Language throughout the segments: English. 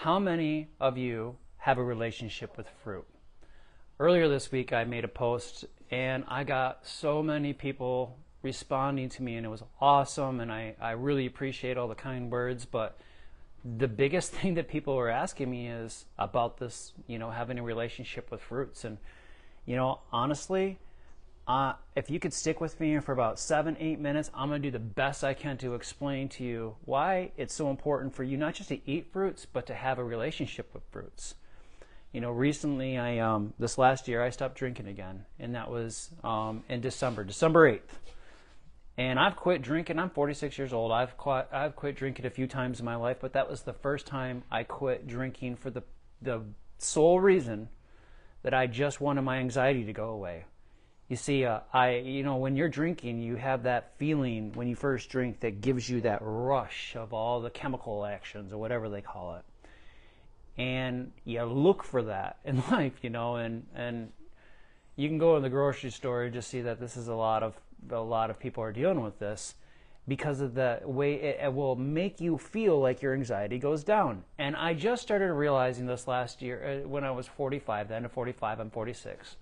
How many of you have a relationship with fruit? Earlier this week I made a post and I got so many people responding to me, and it was awesome, and I really appreciate all the kind words. But the biggest thing that people were asking me is about this, having a relationship with fruits. And honestly, if you could stick with me for about 7-8 minutes, I'm going to do the best I can to explain to you why it's so important for you not just to eat fruits, but to have a relationship with fruits. Recently, this last year, I stopped drinking again, and that was in December 8th. And I've quit drinking. I'm 46 years old. I've quit drinking a few times in my life, but that was the first time I quit drinking for the sole reason that I just wanted my anxiety to go away. You see, when you're drinking, you have that feeling when you first drink that gives you that rush of all the chemical actions or whatever they call it. And you look for that in life, and you can go in the grocery store and just see that this is a lot of people are dealing with this because of the way it will make you feel like your anxiety goes down. And I just started realizing this last year when I was 45, the end of 45, I'm 46.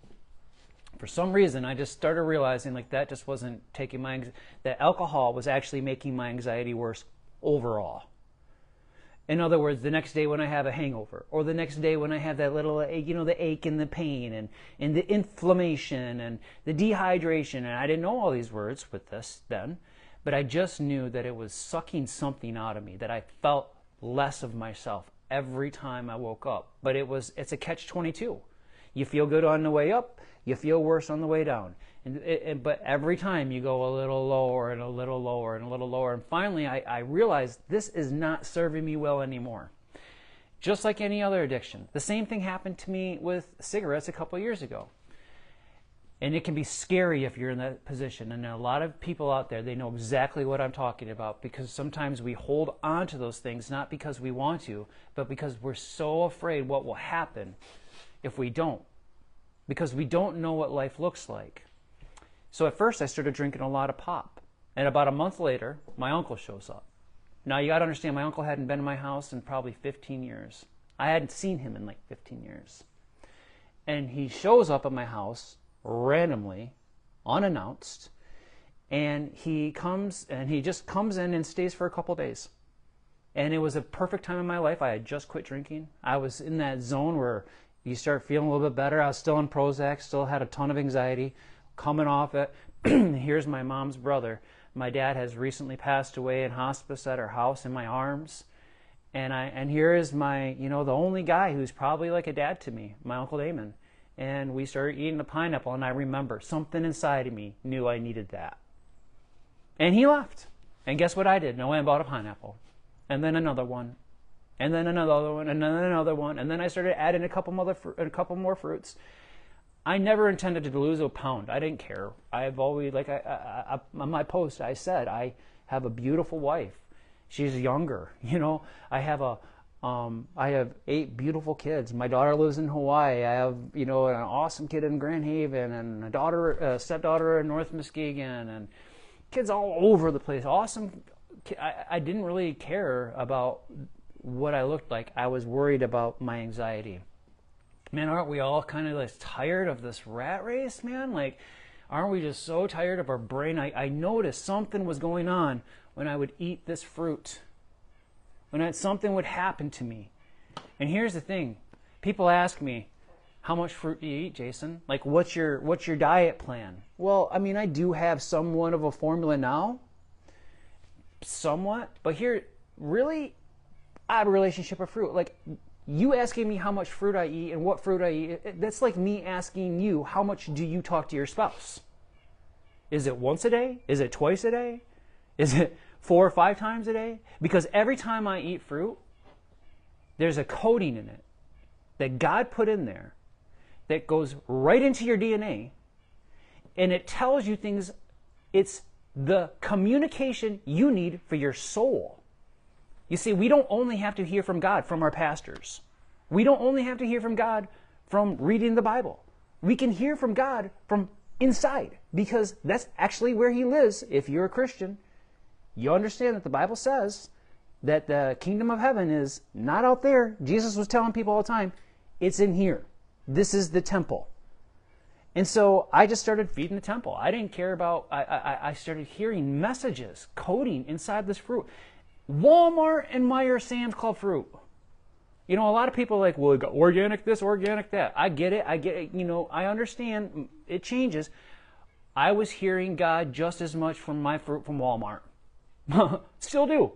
For some reason, I just started realizing that just wasn't taking that alcohol was actually making my anxiety worse overall. In other words, the next day when I have a hangover, or the next day when I have that little, the ache and the pain and the inflammation and the dehydration, and I didn't know all these words with this then, but I just knew that it was sucking something out of me, that I felt less of myself every time I woke up. But it's a catch-22. You feel good on the way up, you feel worse on the way down. But every time you go a little lower and a little lower and a little lower. And finally, I realized this is not serving me well anymore. Just like any other addiction. The same thing happened to me with cigarettes a couple of years ago. And it can be scary if you're in that position. And a lot of people out there, they know exactly what I'm talking about, because sometimes we hold on to those things, not because we want to, but because we're so afraid what will happen if we don't. Because we don't know what life looks like. So at first I started drinking a lot of pop. And about a month later, my uncle shows up. Now you got to understand, my uncle hadn't been in my house in probably 15 years. I hadn't seen him in 15 years. And he shows up at my house randomly, unannounced, and he just comes in and stays for a couple days. And it was a perfect time in my life. I had just quit drinking. I was in that zone where you start feeling a little bit better. I was still on Prozac, still had a ton of anxiety. Coming off it, here's my mom's brother. My dad has recently passed away in hospice at our house in my arms. And here is my, the only guy who's probably like a dad to me, my Uncle Damon. And we started eating the pineapple, and I remember something inside of me knew I needed that. And he left. And guess what I did? No, I bought a pineapple. And then another one. And then another one, and then another one. And then I started adding a couple more fruits. I never intended to lose a pound. I didn't care. I've always, on my post, I said, I have a beautiful wife. She's younger. I have 8 beautiful kids. My daughter lives in Hawaii. I have, an awesome kid in Grand Haven, and a stepdaughter in North Muskegon, and kids all over the place. Awesome. I didn't really care about what I looked like. I was worried about my anxiety. Man, aren't we all kind of tired of this rat race, man? Aren't we just so tired of our brain? I noticed something was going on when I would eat this fruit. Something would happen to me. And here's the thing. People ask me, how much fruit do you eat, Jason? What's your diet plan? Well, I do have somewhat of a formula now. Somewhat. But here, really, I have a relationship with fruit. You asking me how much fruit I eat and what fruit I eat, that's like me asking you, how much do you talk to your spouse? Is it once a day? Is it twice a day? Is it 4 or 5 times a day? Because every time I eat fruit, there's a coating in it that God put in there that goes right into your DNA, and it tells you things. It's the communication you need for your soul. You see, we don't only have to hear from God from our pastors. We don't only have to hear from God from reading the Bible. We can hear from God from inside, because that's actually where He lives. If you're a Christian, you understand that the Bible says that the kingdom of heaven is not out there. Jesus was telling people all the time, it's in here. This is the temple. And so I just started feeding the temple. I didn't care about, I started hearing messages, coding inside this fruit. Walmart and Meijer, Sam's Club fruit. You know, a lot of people are like, well, you got organic this, organic that. I get it. You know, I understand it changes. I was hearing God just as much from my fruit from Walmart. Still do.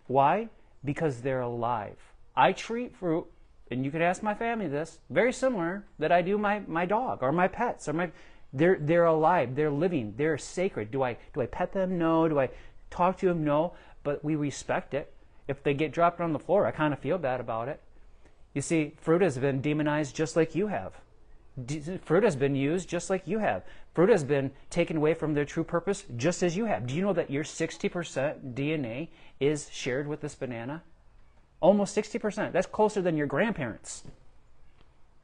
Why? Because they're alive. I treat fruit, and you could ask my family this, very similar that I do my dog or my pets. Or they're alive. They're living. They're sacred. Do I pet them? No. Do I talk to them? No. But we respect it. If they get dropped on the floor, I kind of feel bad about it. You see, fruit has been demonized just like you have. Fruit has been used just like you have. Fruit has been taken away from their true purpose just as you have. Do you know that your 60% DNA is shared with this banana? Almost 60%. That's closer than your grandparents.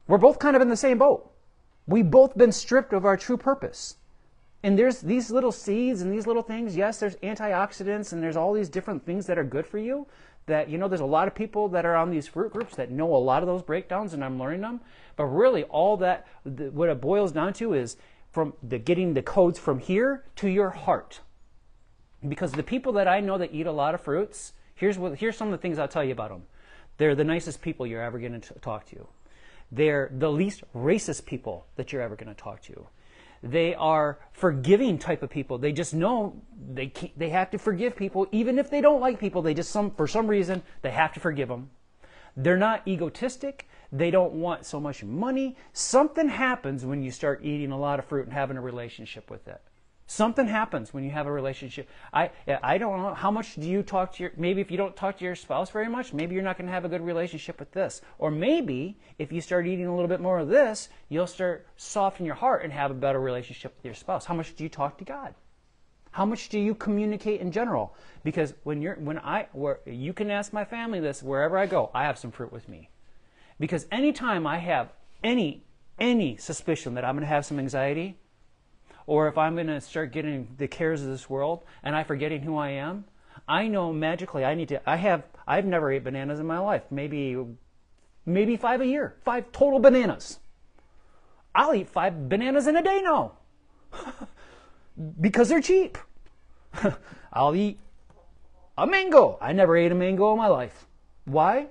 We're both kind of in the same boat. We've both been stripped of our true purpose. And there's these little seeds and these little things. Yes, there's antioxidants and there's all these different things that are good for you. That, you know, there's a lot of people that are on these fruit groups that know a lot of those breakdowns, and I'm learning them. But really, all that, what it boils down to is from getting the codes from here to your heart. Because the people that I know that eat a lot of fruits, here's some of the things I'll tell you about them. They're the nicest people you're ever going to talk to. They're the least racist people that you're ever going to talk to. They are forgiving type of people. They just know they have to forgive people, even if they don't like people. They just for some reason they have to forgive them. They're not egotistic. They don't want so much money. Something happens when you start eating a lot of fruit and having a relationship with it. Something happens when you have a relationship. I don't know, how much do you talk to maybe if you don't talk to your spouse very much, maybe you're not going to have a good relationship with this. Or maybe if you start eating a little bit more of this, you'll start softening your heart and have a better relationship with your spouse. How much do you talk to God? How much do you communicate in general? Because you can ask my family this, wherever I go, I have some fruit with me. Because anytime I have any suspicion that I'm going to have some anxiety, or if I'm going to start getting the cares of this world and I'm forgetting who I am, I know magically I've never ate bananas in my life. Maybe 5 a year. 5 total bananas. I'll eat 5 bananas in a day now. Because they're cheap. I'll eat a mango. I never ate a mango in my life. Why?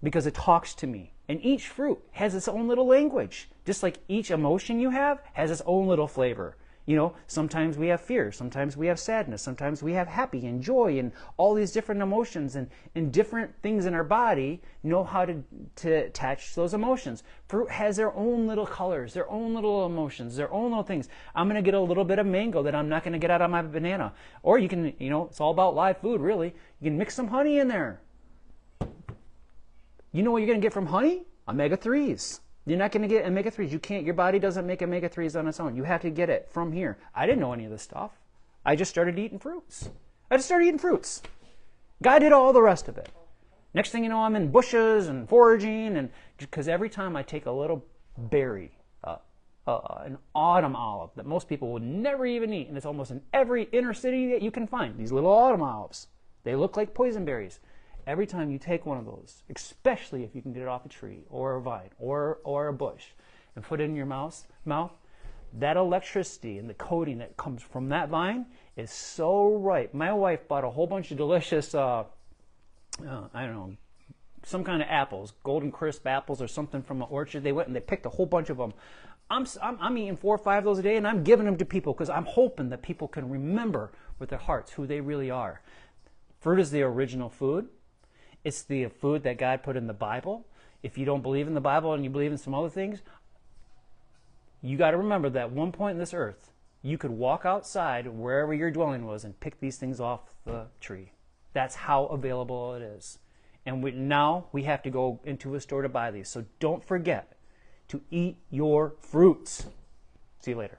Because it talks to me. And each fruit has its own little language. Just like each emotion you have has its own little flavor. You know, sometimes we have fear, sometimes we have sadness, sometimes we have happy and joy and all these different emotions, and different things in our body know how to attach to those emotions. Fruit has their own little colors, their own little emotions, their own little things. I'm going to get a little bit of mango that I'm not going to get out of my banana. Or you can, you know, it's all about live food really. You can mix some honey in there. You know what you're going to get from honey? Omega-3s. You're not going to get omega-3s. You can't. Your body doesn't make omega-3s on its own. You have to get it from here. I didn't know any of this stuff. I just started eating fruits. God did all the rest of it. Next thing you know, I'm in bushes and foraging, and because every time I take a little berry, an autumn olive that most people would never even eat, and it's almost in every inner city that you can find, these little autumn olives. They look like poison berries. Every time you take one of those, especially if you can get it off a tree or a vine or a bush, and put it in your mouth, that electricity and the coating that comes from that vine is so ripe. My wife bought a whole bunch of delicious, I don't know, some kind of apples, Golden Crisp apples or something from an orchard. They went and they picked a whole bunch of them. I'm eating 4 or 5 of those a day, and I'm giving them to people because I'm hoping that people can remember with their hearts who they really are. Fruit is the original food. It's the food that God put in the Bible. If you don't believe in the Bible and you believe in some other things, you got to remember that at one point in this earth, you could walk outside wherever your dwelling was and pick these things off the tree. That's how available it is. And now we have to go into a store to buy these. So don't forget to eat your fruits. See you later.